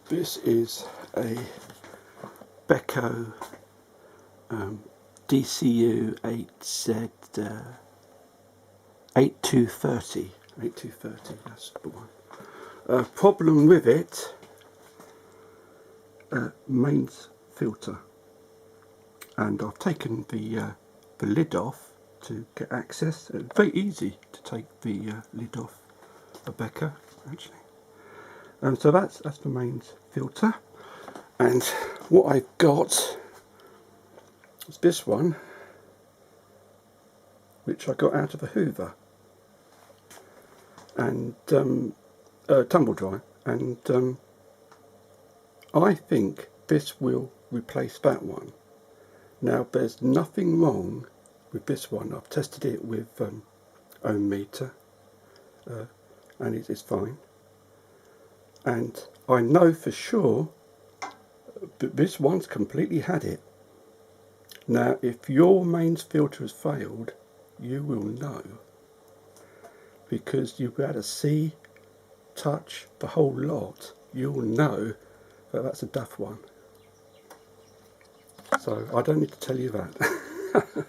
This is a Beko DCU 8Z 8230. 8230, that's the one. Problem with it, mains filter, and I've taken the lid off to get access. It's very easy to take the lid off a Beko actually. So that's the mains filter, and what I've got is this one, which I got out of a Hoover and tumble dryer, and I think this will replace that one. Now there's nothing wrong with this one. I've tested it with ohm meter and it is fine, and I know for sure that this one's completely had it. Now if your mains filter has failed, you will know, because you'll be able to see, touch, the whole lot. You'll know that that's a duff one. So I don't need to tell you that.